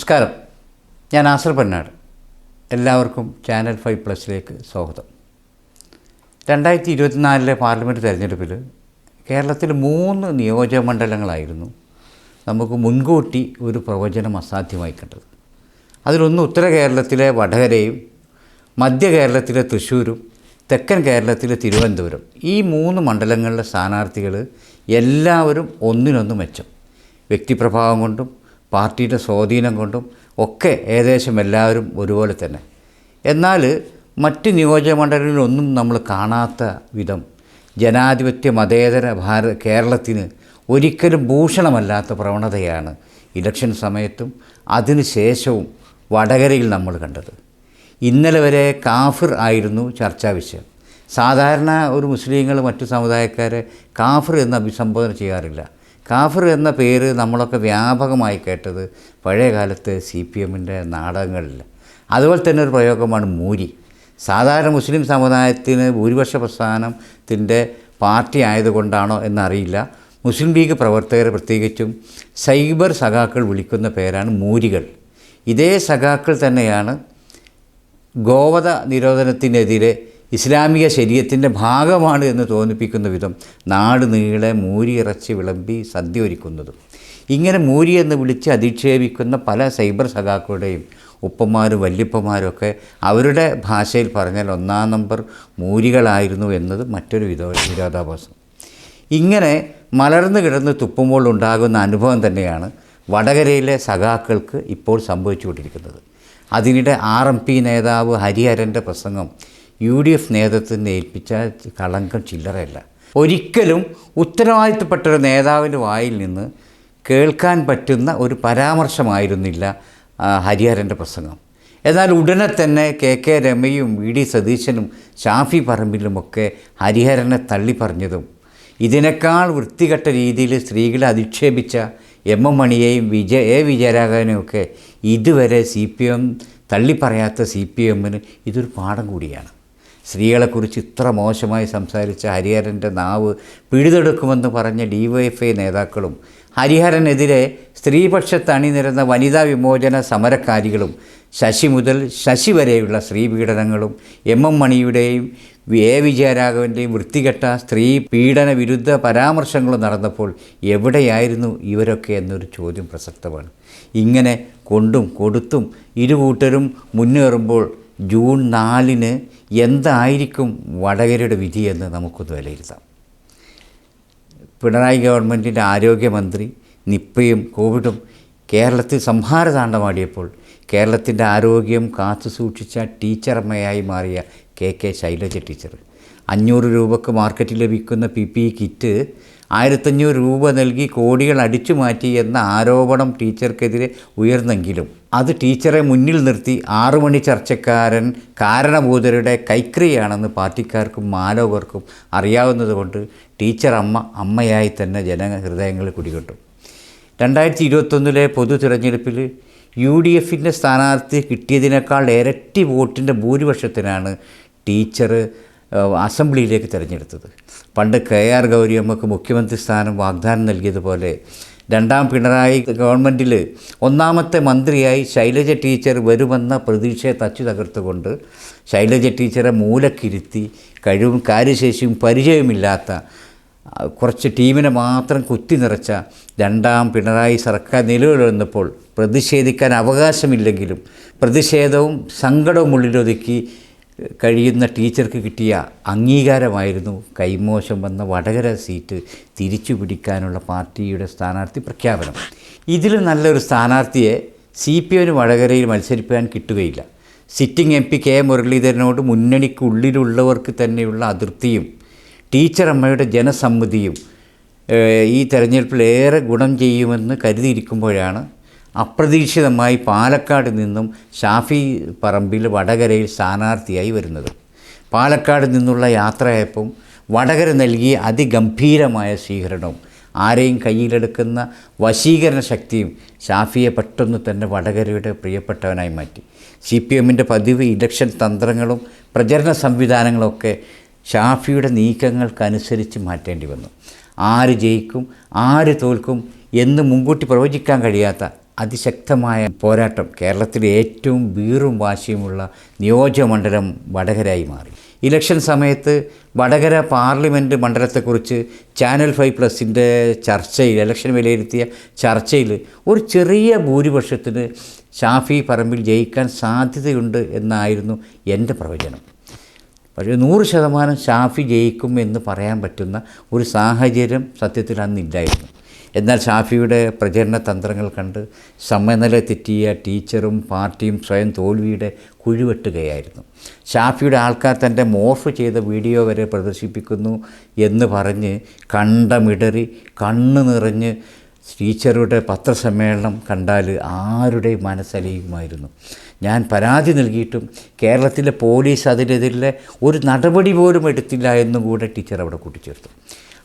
നമസ്കാരം. ഞാൻ ആസർ പന്നാട്. എല്ലാവർക്കും ചാനൽ 5+ലേക്ക് സ്വാഗതം. 2024 പാർലമെൻറ്റ് തെരഞ്ഞെടുപ്പിൽ കേരളത്തിൽ 3 നിയോജകമണ്ഡലങ്ങളായിരുന്നു നമുക്ക് മുൻകൂട്ടി ഒരു പ്രവചനം അസാധ്യമായി കണ്ടത്. അതിലൊന്ന് ഉത്തര കേരളത്തിലെ വടകരയും മധ്യ കേരളത്തിലെ തൃശ്ശൂരും തെക്കൻ കേരളത്തിലെ തിരുവനന്തപുരം. ഈ 3 മണ്ഡലങ്ങളിലെ സ്ഥാനാർത്ഥികൾ എല്ലാവരും ഒന്നിനൊന്ന് മെച്ചം. വ്യക്തിപ്രഭാവം കൊണ്ടും പാർട്ടിയുടെ സ്വാധീനം കൊണ്ടും ഒക്കെ ഏകദേശം എല്ലാവരും ഒരുപോലെ തന്നെ. എന്നാൽ മറ്റ് നിയോജകമണ്ഡലങ്ങളിലൊന്നും നമ്മൾ കാണാത്ത വിധം ജനാധിപത്യ മതേതര കേരളത്തിന് ഒരിക്കലും ഭൂഷണമല്ലാത്ത പ്രവണതയാണ് ഇലക്ഷൻ സമയത്തും അതിന് ശേഷവും വടകരയിൽ നമ്മൾ കണ്ടത്. ഇന്നലെ വരെ കാഫിർ ആയിരുന്നു ചർച്ചാ വിഷയം. സാധാരണ ഒരു മുസ്ലിങ്ങൾ മറ്റു സമുദായക്കാരെ കാഫിർ എന്ന് അഭിസംബോധന ചെയ്യാറില്ല. കാഫിർ എന്ന പേര് നമ്മളൊക്കെ വ്യാപകമായി കേട്ടത് പഴയ കാലത്ത് CPMൻ്റെ നാടകങ്ങളിൽ. അതുപോലെ തന്നെ ഒരു പ്രയോഗമാണ് മൂരി. സാധാരണ മുസ്ലിം സമുദായത്തിന് ഭൂരിപക്ഷ പ്രസ്ഥാനത്തിൻ്റെ പാർട്ടി ആയതുകൊണ്ടാണോ എന്നറിയില്ല, മുസ്ലിം ലീഗ് പ്രവർത്തകർ പ്രത്യേകിച്ചും സൈബർ സഖാക്കൾ വിളിക്കുന്ന പേരാണ് മൂരികൾ. ഇതേ സഖാക്കൾ തന്നെയാണ് ഗോവധ നിരോധനത്തിനെതിരെ ഇസ്ലാമിക ശരീഅത്തിൻ്റെ ഭാഗമാണ് എന്ന് തോന്നിപ്പിക്കുന്ന വിധം നാട് നീളെ മൂരി ഇറച്ചി വിളമ്പി സദ്യ ഒരുക്കുന്നതും. ഇങ്ങനെ മൂരി എന്ന് വിളിച്ച് അധിക്ഷേപിക്കുന്ന പല സൈബർ സഖാക്കളുടെയും ഉപ്പന്മാരും വല്യപ്പന്മാരൊക്കെ അവരുടെ ഭാഷയിൽ പറഞ്ഞാൽ 1-ാം നമ്പർ മൂരികളായിരുന്നു എന്നത് മറ്റൊരു വിരോധാഭാസം. ഇങ്ങനെ മലർന്നു കിടന്ന് തുപ്പുമ്പോൾ ഉണ്ടാകുന്ന അനുഭവം തന്നെയാണ് വടകരയിലെ സഖാക്കൾക്ക് ഇപ്പോൾ സംഭവിച്ചുകൊണ്ടിരിക്കുന്നത്. അതിനിടെ RMP നേതാവ് ഹരിഹരൻ്റെ പ്രസംഗം UDF നേതൃത്വത്തിന് ഏൽപ്പിച്ച കളങ്കം ചില്ലറയല്ല. ഒരിക്കലും ഉത്തരവാദിത്തപ്പെട്ടൊരു നേതാവിൻ്റെ വായിൽ നിന്ന് കേൾക്കാൻ പറ്റുന്ന ഒരു പരാമർശമായിരുന്നില്ല ഹരിഹരൻ്റെ പ്രസംഗം. എന്നാൽ ഉടനെ തന്നെ KK രമയും VD സതീശനും ഷാഫി പറമ്പിലുമൊക്കെ ഹരിഹരനെ തള്ളിപ്പറഞ്ഞതും ഇതിനേക്കാൾ വൃത്തികെട്ട രീതിയിൽ സ്ത്രീകളെ അധിക്ഷേപിച്ച MM മണിയെയും വിജയരാഘവനെയൊക്കെ ഇതുവരെ CPM തള്ളിപ്പറയാത്ത CPMന് ഇതൊരു പാഠം കൂടിയാണ്. സ്ത്രീകളെക്കുറിച്ച് ഇത്ര മോശമായി സംസാരിച്ച ഹരിഹരൻ്റെ നാവ് പിഴുതെടുക്കുമെന്ന് പറഞ്ഞ DYFI നേതാക്കളും ഹരിഹരനെതിരെ സ്ത്രീപക്ഷത്ത് അണിനിരന്ന വനിതാ വിമോചന സമരക്കാരികളും ശശി മുതൽ ശശി വരെയുള്ള സ്ത്രീ പീഡനങ്ങളും MM മണിയുടെയും വിജയരാഘവൻ്റെയും വൃത്തികെട്ട സ്ത്രീ പീഡന വിരുദ്ധ പരാമർശങ്ങളും നടന്നപ്പോൾ എവിടെയായിരുന്നു ഇവരൊക്കെ എന്നൊരു ചോദ്യം പ്രസക്തമാണ്. ഇങ്ങനെ കൊണ്ടും കൊടുത്തും ഇരുകൂട്ടരും മുന്നേറുമ്പോൾ ജൂൺ 4 എന്തായിരിക്കും വടകരയുടെ വിധിയെന്ന് നമുക്കൊന്ന് വിലയിരുത്താം. പിണറായി ഗവൺമെൻറ്റിൻ്റെ ആരോഗ്യമന്ത്രി നിപ്പയും കോവിഡും കേരളത്തിൽ സംഹാരതാണ്ഡമാടിയപ്പോൾ കേരളത്തിൻ്റെ ആരോഗ്യം കാത്തുസൂക്ഷിച്ച ടീച്ചറമ്മയായി മാറിയ KK ശൈലജ ടീച്ചർ 500 രൂപക്ക് മാർക്കറ്റിൽ ലഭിക്കുന്ന PPE കിറ്റ് 1500 രൂപ നൽകി കോടികൾ അടിച്ചു മാറ്റി എന്ന ആരോപണം ടീച്ചർക്കെതിരെ ഉയർന്നെങ്കിലും അത് ടീച്ചറെ മുന്നിൽ നിർത്തി 6 മണി ചർച്ചക്കാരൻ കാരണഭൂതരുടെ കൈക്രിയാണെന്ന് പാർട്ടിക്കാർക്കും മാലോകർക്കും അറിയാവുന്നതുകൊണ്ട് ടീച്ചർ അമ്മയായി തന്നെ ജനഹൃദയങ്ങളിൽ കുടികൊണ്ടു. 2021 പൊതു തിരഞ്ഞെടുപ്പിൽ UDFൻ്റെ സ്ഥാനാർത്ഥി കിട്ടിയതിനേക്കാൾ ഇരട്ടി വോട്ടിൻ്റെ ഭൂരിപക്ഷത്തിനാണ് ടീച്ചർ അസംബ്ലിയിലേക്ക് തിരഞ്ഞെടുത്തത്. പണ്ട് KR ഗൗരിയമ്മക്ക് മുഖ്യമന്ത്രി സ്ഥാനം വാഗ്ദാനം നൽകിയതുപോലെ 2ാം പിണറായി ഗവൺമെൻറ്റിൽ 1ാമത്തെ മന്ത്രിയായി ശൈലജ ടീച്ചർ വരുമെന്ന പ്രതീക്ഷയെ തച്ചു തകർത്തുകൊണ്ട് ശൈലജ ടീച്ചറെ മൂലക്കിരുത്തി കഴിവും കാര്യശേഷിയും പരിചയമില്ലാത്ത കുറച്ച് ടീമിനെ മാത്രം കുത്തി നിറച്ച 2ാം പിണറായി സർക്കാർ നിലവിൽ വന്നപ്പോൾ പ്രതിഷേധിക്കാൻ അവകാശമില്ലെങ്കിലും പ്രതിഷേധവും സങ്കടവും ഉള്ളിലൊതുക്കി കഴിയുന്ന ടീച്ചർക്ക് കിട്ടിയ അംഗീകാരമായിരുന്നു കൈമോശം വന്ന വടകര സീറ്റ് തിരിച്ചു പിടിക്കാനുള്ള പാർട്ടിയുടെ സ്ഥാനാർത്ഥി പ്രഖ്യാപനം. ഇതിൽ നല്ലൊരു സ്ഥാനാർത്ഥിയെ CPMന് വടകരയിൽ മത്സരിപ്പിക്കാൻ കിട്ടുകയില്ല. സിറ്റിംഗ് MP K മുരളീധരനോട് മുന്നണിക്കുള്ളിലുള്ളവർക്ക് തന്നെയുള്ള അതൃപ്തിയും ടീച്ചറമ്മയുടെ ജനസമ്മതിയും ഈ തെരഞ്ഞെടുപ്പിൽ ഏറെ ഗുണം ചെയ്യുമെന്ന് കരുതിയിരിക്കുമ്പോഴാണ് അപ്രതീക്ഷിതമായി പാലക്കാട് നിന്നും ഷാഫി പറമ്പിൽ വടകരയിൽ സ്ഥാനാർത്ഥിയായി വരുന്നത്. പാലക്കാട് നിന്നുള്ള യാത്രയപ്പം വടകര നൽകിയ അതിഗംഭീരമായ സ്വീകരണവും ആരെയും കയ്യിലെടുക്കുന്ന വശീകരണ ശക്തിയും ഷാഫിയെ പെട്ടെന്ന് തന്നെ വടകരയുടെ പ്രിയപ്പെട്ടവനായി മാറ്റി. CPMൻ്റെ പതിവ് ഇലക്ഷൻ തന്ത്രങ്ങളും പ്രചരണ സംവിധാനങ്ങളൊക്കെ ഷാഫിയുടെ നീക്കങ്ങൾക്കനുസരിച്ച് മാറ്റേണ്ടി വന്നു. ആര് ജയിക്കും ആര് തോൽക്കും എന്ന് മുൻകൂട്ടി പ്രവചിക്കാൻ കഴിയാത്ത അതിശക്തമായ പോരാട്ടം കേരളത്തിലെ ഏറ്റവും വീറും വാശിയുമുള്ള നിയോജകമണ്ഡലം വടകരയായി മാറി. ഇലക്ഷൻ സമയത്ത് വടകര പാർലമെൻറ്റ് മണ്ഡലത്തെക്കുറിച്ച് ചാനൽ 5+ൻ്റെ ചർച്ചയിൽ, ഇലക്ഷൻ വിലയിരുത്തിയ ചർച്ചയിൽ ഒരു ചെറിയ ഭൂരിപക്ഷത്തിന് ഷാഫി പറമ്പിൽ ജയിക്കാൻ സാധ്യതയുണ്ട് എന്നായിരുന്നു എൻ്റെ പ്രവചനം. പക്ഷേ 100% ഷാഫി ജയിക്കും എന്ന് പറയാൻ പറ്റുന്ന ഒരു സാഹചര്യം സത്യത്തിൽ അന്നില്ലായിരുന്നു. എന്നാൽ ഷാഫിയുടെ പ്രചരണ തന്ത്രങ്ങൾ കണ്ട് സമനില തെറ്റിയ ടീച്ചറും പാർട്ടിയും സ്വയം തോൽവിയുടെ കുഴിവെട്ടുകയായിരുന്നു. ഷാഫിയുടെ ആൾക്കാർ തൻ്റെ മോർഫ് ചെയ്ത വീഡിയോ വരെ പ്രദർശിപ്പിക്കുന്നു എന്ന് പറഞ്ഞ് കണ്ടമിടറി കണ്ണ് നിറഞ്ഞ് ടീച്ചറുടെ പത്രസമ്മേളനം കണ്ടാൽ ആരുടെയും മനസ്സലിയുമായിരുന്നു. ഞാൻ പരാതി നൽകിയിട്ടും കേരളത്തിലെ പോലീസ് അതിനെതിരെ ഒരു നടപടി പോലും എടുത്തില്ല എന്നും കൂടെ ടീച്ചർ അവിടെ കൂട്ടിച്ചേർത്തു.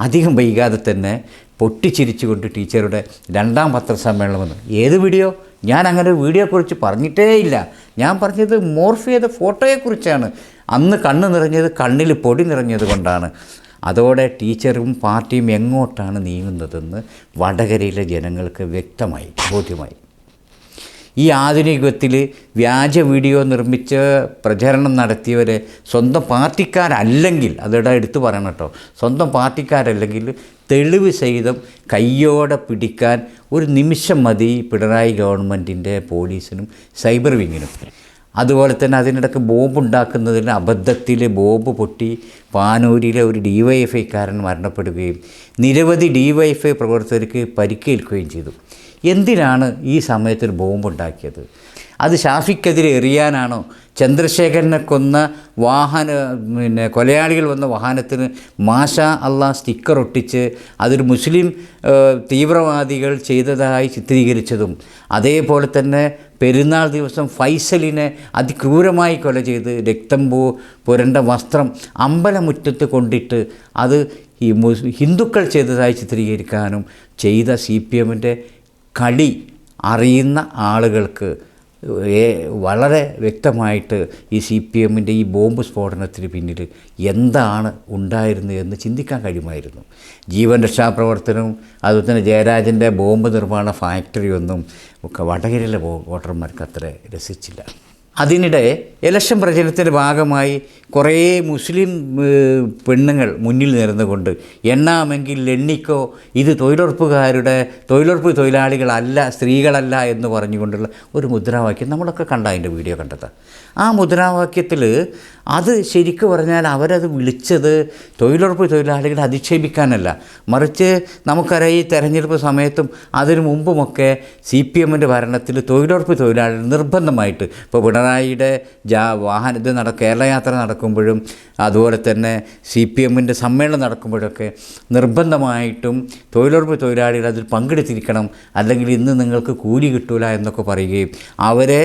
അധികം വൈകാതെ തന്നെ പൊട്ടിച്ചിരിച്ചുകൊണ്ട് ടീച്ചറുടെ 2ാം പത്രസമ്മേളനം വന്നു. ഏത് വീഡിയോ? ഞാൻ അങ്ങനെ ഒരു വീഡിയോയെക്കുറിച്ച് പറഞ്ഞിട്ടേ ഇല്ല. ഞാൻ പറഞ്ഞത് മോർഫ് ചെയ്ത ഫോട്ടോയെക്കുറിച്ചാണ്. അന്ന് കണ്ണ് നിറഞ്ഞത് കണ്ണിൽ പൊടി നിറഞ്ഞത് കൊണ്ടാണ്. അതോടെ ടീച്ചറും പാർട്ടിയും എങ്ങോട്ടാണ് നീങ്ങുന്നതെന്ന് വടകരയിലെ ജനങ്ങൾക്ക് ബോധ്യമായി. ഈ ആധുനികത്തിൽ വ്യാജ വീഡിയോ നിർമ്മിച്ച് പ്രചരണം നടത്തിയവരെ സ്വന്തം പാർട്ടിക്കാരല്ലെങ്കിൽ, അതിവിടെ എടുത്തു പറയണം കേട്ടോ, സ്വന്തം പാർട്ടിക്കാരല്ലെങ്കിൽ തെളിവ് സഹിതം കയ്യോടെ പിടിക്കാൻ ഒരു നിമിഷം മതി പിണറായി ഗവൺമെൻറ്റിൻ്റെ പോലീസിനും സൈബർ വിങ്ങിനും. അതുപോലെ തന്നെ അതിനിടയ്ക്ക് ബോംബുണ്ടാക്കുന്നതിന് അബദ്ധത്തിൽ ബോംബ് പൊട്ടി പാനൂരിലെ ഒരു DYFIക്കാരൻ മരണപ്പെടുകയും നിരവധി DYFI പ്രവർത്തകർക്ക് പരിക്കേൽക്കുകയും ചെയ്തു. എന്തിനാണ് ഈ സമയത്തൊരു ബോംബുണ്ടാക്കിയത്? അത് ഷാഫിക്കെതിരെ എറിയാനാണോ? ചന്ദ്രശേഖരനെ കൊന്ന കൊലയാളികൾ വന്ന വാഹനത്തിന് മാഷാ അള്ളാഹ് സ്റ്റിക്കർ ഒട്ടിച്ച് അതൊരു മുസ്ലിം തീവ്രവാദികൾ ചെയ്തതായി ചിത്രീകരിച്ചതും, അതേപോലെ തന്നെ പെരുന്നാൾ ദിവസം ഫൈസലിനെ അതിക്രൂരമായി കൊല ചെയ്ത് രക്തം പുരണ്ട വസ്ത്രം അമ്പലമുറ്റത്ത് കൊണ്ടിട്ട് അത് ഈ ഹിന്ദുക്കൾ ചെയ്തതായി ചിത്രീകരിക്കാനും ചെയ്ത CPMൻ്റെ കളി അറിയുന്ന ആളുകൾക്ക് വളരെ വ്യക്തമായിട്ട് ഈ CPMൻ്റെ ഈ ബോംബ് സ്ഫോടനത്തിന് പിന്നിൽ എന്താണ് ഉണ്ടായിരുന്നത് എന്ന് ചിന്തിക്കാൻ കഴിയുമായിരുന്നു. ജീവൻ രക്ഷാപ്രവർത്തനവും അതുപോലെ തന്നെ ജയരാജൻ്റെ ബോംബ് നിർമ്മാണ ഫാക്ടറിയൊന്നും ഒക്കെ വടകരയിലെ വോട്ടർമാർക്ക് അത്ര രസിച്ചില്ല. അതിനിടെ ഇലക്ഷൻ പ്രചരണത്തിൻ്റെ ഭാഗമായി കുറേ മുസ്ലിം പെണ്ണുങ്ങൾ മുന്നിൽ നിരന്നുകൊണ്ട് എണ്ണാമെങ്കിൽ എണ്ണിക്കോ, ഇത് തൊഴിലുറപ്പ് തൊഴിലാളികളല്ല, സ്ത്രീകളല്ല എന്ന് പറഞ്ഞുകൊണ്ടുള്ള ഒരു മുദ്രാവാക്യം നമ്മളൊക്കെ കണ്ട, അതിൻ്റെ വീഡിയോ കണ്ടത്. ആ മുദ്രാവാക്യത്തിൽ അത് ശരിക്കും പറഞ്ഞാൽ അവരത് വിളിച്ചത് തൊഴിലുറപ്പ് തൊഴിലാളികളെ അധിക്ഷേപിക്കാനല്ല, മറിച്ച് നമുക്കറിയാം ഈ തെരഞ്ഞെടുപ്പ് സമയത്തും അതിനു മുമ്പുമൊക്കെ CPMൻ്റെ ഭരണത്തിൽ തൊഴിലുറപ്പ് തൊഴിലാളികൾ നിർബന്ധമായിട്ട്, ഇപ്പോൾ പിണറായിയുടെ കേരള യാത്ര നടക്കുമ്പോഴും അതുപോലെ തന്നെ CPMൻ്റെ സമ്മേളനം നടക്കുമ്പോഴൊക്കെ നിർബന്ധമായിട്ടും തൊഴിലുറപ്പ് തൊഴിലാളികൾ അതിൽ പങ്കെടുത്തിരിക്കണം, അല്ലെങ്കിൽ ഇന്ന് നിങ്ങൾക്ക് കൂലി കിട്ടൂല എന്നൊക്കെ പറയുകയും അവരെ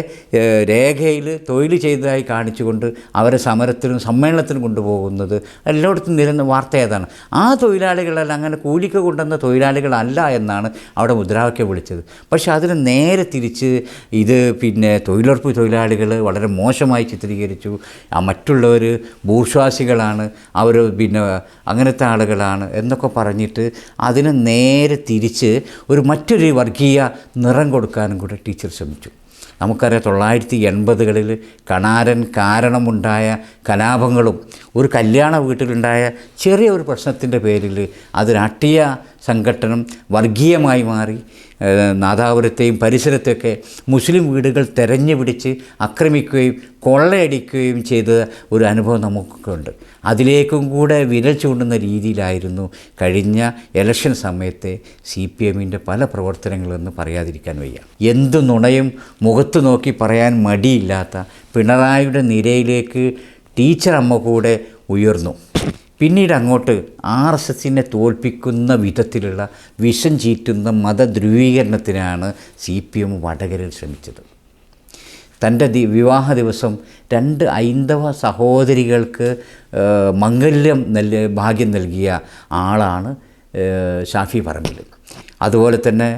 രേഖയിൽ തൊഴിൽ ചെയ്തതായി കാണിച്ചുകൊണ്ട് അവരെ സമരത്തിനും സമ്മേളനത്തിനും കൊണ്ടുപോകുന്നത് എല്ലായിടത്തും നിരന്ന വാർത്ത ഏതാണ്. ആ തൊഴിലാളികളല്ല, അങ്ങനെ കൂലിക്ക് കൊണ്ടുവന്ന തൊഴിലാളികളല്ല എന്നാണ് അവിടെ മുദ്രാവാക്യം വിളിച്ചത്. പക്ഷേ അതിന് നേരെ തിരിച്ച് ഇത് തൊഴിലുറപ്പ് തൊഴിലാളികൾ വളരെ മോശമായി ചിത്രീകരിച്ചു, മറ്റുള്ളവർ ബൂർഷ്വാസികളാണ്, അവർ അങ്ങനത്തെ ആളുകളാണ് എന്നൊക്കെ പറഞ്ഞിട്ട് അതിന് നേരെ തിരിച്ച് മറ്റൊരു വർഗീയ നിറം കൊടുക്കാനും കൂടെ ടീച്ചർ ശ്രമിച്ചു. നമുക്കറിയാം 1980കളിൽ കണാരൻ കാരണമുണ്ടായ കലാപങ്ങളും ഒരു കല്യാണ വീട്ടിലുണ്ടായ ചെറിയ ഒരു പ്രശ്നത്തിൻ്റെ പേരിൽ അതിനട്ടിയ സംഘടനം വർഗീയമായി മാറി നാദാപുരത്തെയും പരിസരത്തൊക്കെ മുസ്ലിം വീടുകൾ തെരഞ്ഞു പിടിച്ച് ആക്രമിക്കുകയും കൊള്ളയടിക്കുകയും ചെയ്ത ഒരു അനുഭവം നമുക്കൊക്കെ ഉണ്ട്. അതിലേക്കും കൂടെ വിരൽ ചൂണ്ടുന്ന രീതിയിലായിരുന്നു കഴിഞ്ഞ ഇലക്ഷൻ സമയത്തെ CPMൻ്റെ പല പ്രവർത്തനങ്ങളെന്ന് പറയാതിരിക്കാൻ വയ്യ. എന്തു നുണയും മുഖത്ത് നോക്കി പറയാൻ മടിയില്ലാത്ത പിണറായിയുടെ നിരയിലേക്ക് ടീച്ചർ അമ്മ കൂടെ ഉയർന്നു. പിന്നീട് അങ്ങോട്ട് RSSനെ തോൽപ്പിക്കുന്ന വിധത്തിലുള്ള വിഷം ചീറ്റുന്ന മതധ്രുവീകരണത്തിനാണ് CPM വടകരയിൽ ശ്രമിച്ചത്. തൻ്റെ വിവാഹ ദിവസം 2 ഹൈന്ദവ സഹോദരികൾക്ക് ഭാഗ്യം നൽകിയ ആളാണ് ഷാഫി പറമ്പിൽ. അതുപോലെ തന്നെ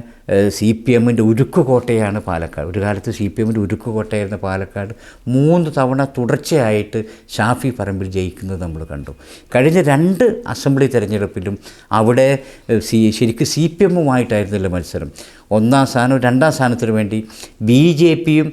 CPMൻ്റെ ഉരുക്കുകോട്ടയാണ് പാലക്കാട്. ഒരു കാലത്ത് CPMൻ്റെ ഉരുക്കുകോട്ടയായിരുന്ന പാലക്കാട് 3 തവണ തുടർച്ചയായിട്ട് ഷാഫി പറമ്പിൽ ജയിക്കുന്നത് നമ്മൾ കണ്ടു. കഴിഞ്ഞ 2 അസംബ്ലി തെരഞ്ഞെടുപ്പിലും അവിടെ ശരിക്കും CPMുമായിട്ടായിരുന്നല്ലോ മത്സരം. 1ാം സ്ഥാനവും 2ാം സ്ഥാനത്തിനു വേണ്ടി BJPയും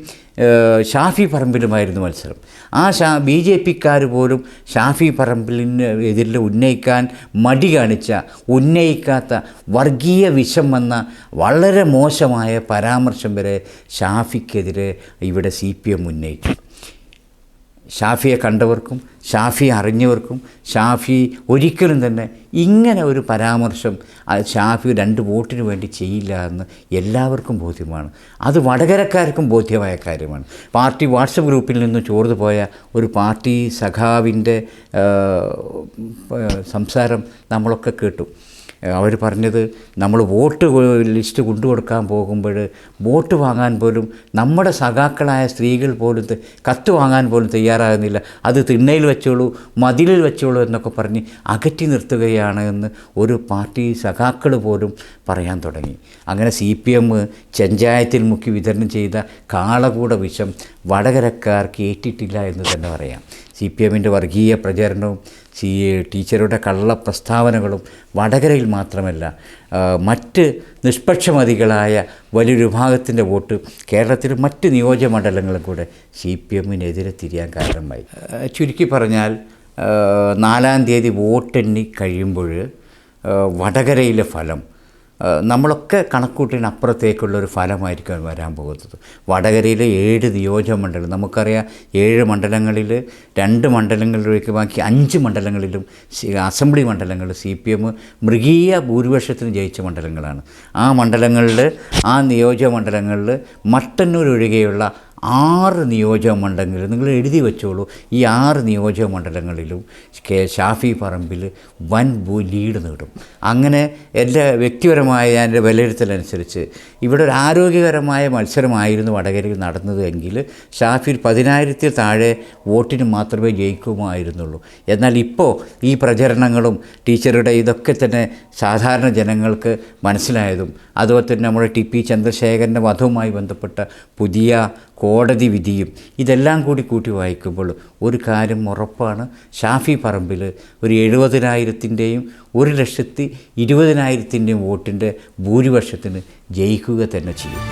ഷാഫി പറമ്പിലുമായിരുന്നു മത്സരം. ആ BJPക്കാർ പോലും ഷാഫി പറമ്പിലിന് എതിരിൽ ഉന്നയിക്കാൻ മടി കാണിച്ച, ഉന്നയിക്കാത്ത വർഗീയ വിഷം വന്ന വളരെ മോശമായ പരാമർശം വരെ ഷാഫിക്കെതിരെ ഇവിടെ CPM ഉന്നയിച്ചു. ഷാഫിയെ കണ്ടവർക്കും ഷാഫിയെ അറിഞ്ഞവർക്കും ഷാഫി ഒരിക്കലും തന്നെ ഇങ്ങനെ ഒരു പരാമർശം ഷാഫി 2 വോട്ടിന് വേണ്ടി ചെയ്യില്ല എന്ന് എല്ലാവർക്കും ബോധ്യമാണ്. അത് വടകരക്കാർക്കും ബോധ്യമായ കാര്യമാണ്. പാർട്ടി വാട്സപ്പ് ഗ്രൂപ്പിൽ നിന്ന് ചോർന്നു പോയ ഒരു പാർട്ടി സഖാവിൻ്റെ സംസാരം നമ്മളൊക്കെ കേട്ടു. അവർ പറഞ്ഞത്, നമ്മൾ വോട്ട് ലിസ്റ്റ് കൊണ്ടുകൊടുക്കാൻ പോകുമ്പോൾ വോട്ട് വാങ്ങാൻ പോലും നമ്മുടെ സഖാക്കളായ സ്ത്രീകൾ പോലും കത്ത് വാങ്ങാൻ പോലും തയ്യാറാകുന്നില്ല, അത് തിണ്ണയിൽ വെച്ചോളൂ, മതിലിൽ വെച്ചോളൂ എന്നൊക്കെ പറഞ്ഞ് അകറ്റി നിർത്തുകയാണ് എന്ന് ഒരു പാർട്ടി സഖാക്കൾ പോലും പറയാൻ തുടങ്ങി. അങ്ങനെ CPM ചെഞ്ചായത്തിൽ മുക്കി വിതരണം ചെയ്ത കാളകൂട വിഷം വടകരക്കാർക്ക് ഏറ്റിട്ടില്ല എന്ന് തന്നെ പറയാം. CPMൻ്റെ വർഗീയ പ്രചരണവും ടീച്ചറുടെ കള്ള പ്രസ്താവനകളും വടകരയിൽ മാത്രമല്ല, മറ്റ് നിഷ്പക്ഷമതികളായ വലിയൊരു വിഭാഗത്തിൻ്റെ വോട്ട് കേരളത്തിലെ മറ്റ് നിയോജകമണ്ഡലങ്ങളും കൂടെ CPMനെതിരെ തിരിയാൻ കാരണമായി. ചുരുക്കി പറഞ്ഞാൽ 4-ാം തീയതി വോട്ടെണ്ണി കഴിയുമ്പോൾ വടകരയിലെ ഫലം നമ്മളൊക്കെ കണക്കൂട്ടിന് അപ്പുറത്തേക്കുള്ളൊരു ഫലമായിരിക്കും വരാൻ പോകുന്നത്. വടകരയിലെ 7 നിയോജകമണ്ഡലം നമുക്കറിയാം. 7 മണ്ഡലങ്ങളിൽ 2 മണ്ഡലങ്ങളിലേക്ക് ബാക്കി 5 മണ്ഡലങ്ങളിലും അസംബ്ലി മണ്ഡലങ്ങൾ CPM മൃഗീയ ഭൂരിപക്ഷത്തിന് ജയിച്ച മണ്ഡലങ്ങളാണ്. ആ മണ്ഡലങ്ങളിൽ, ആ നിയോജകമണ്ഡലങ്ങളിൽ മട്ടന്നൂർ ഒഴികെയുള്ള 6 നിയോജകമണ്ഡലങ്ങളിൽ നിങ്ങൾ എഴുതി വെച്ചോളൂ. ഈ 6 നിയോജകമണ്ഡലങ്ങളിലും ഷാഫി പറമ്പിൽ വൻ ലീഡ് നേടും. അങ്ങനെ എൻ്റെ വ്യക്തിപരമായ എൻ്റെ വിലയിരുത്തലനുസരിച്ച് ഇവിടെ ഒരു ആരോഗ്യകരമായ മത്സരമായിരുന്നു വടകരയിൽ നടന്നത് എങ്കിൽ ഷാഫി 10,000-ൽ താഴെ വോട്ടിന് മാത്രമേ ജയിക്കുമായിരുന്നുള്ളൂ. എന്നാൽ ഇപ്പോൾ ഈ പ്രചരണങ്ങളും ടീച്ചറുടെ ഇതൊക്കെ തന്നെ സാധാരണ ജനങ്ങൾക്ക് മനസ്സിലായതും, അതുപോലെ തന്നെ നമ്മുടെ TP ചന്ദ്രശേഖരൻ്റെ വധവുമായി ബന്ധപ്പെട്ട പുതിയ കോടതി വിധിയും ഇതെല്ലാം കൂട്ടി വായിക്കുമ്പോൾ ഒരു കാര്യം ഉറപ്പാണ്, ഷാഫി പറമ്പിൽ ഒരു 70,000-ൻ്റെയും 1,20,000-ൻ്റെയും വോട്ടിൻ്റെ ഭൂരിപക്ഷത്തിന് ജയിക്കുക തന്നെ ചെയ്യും.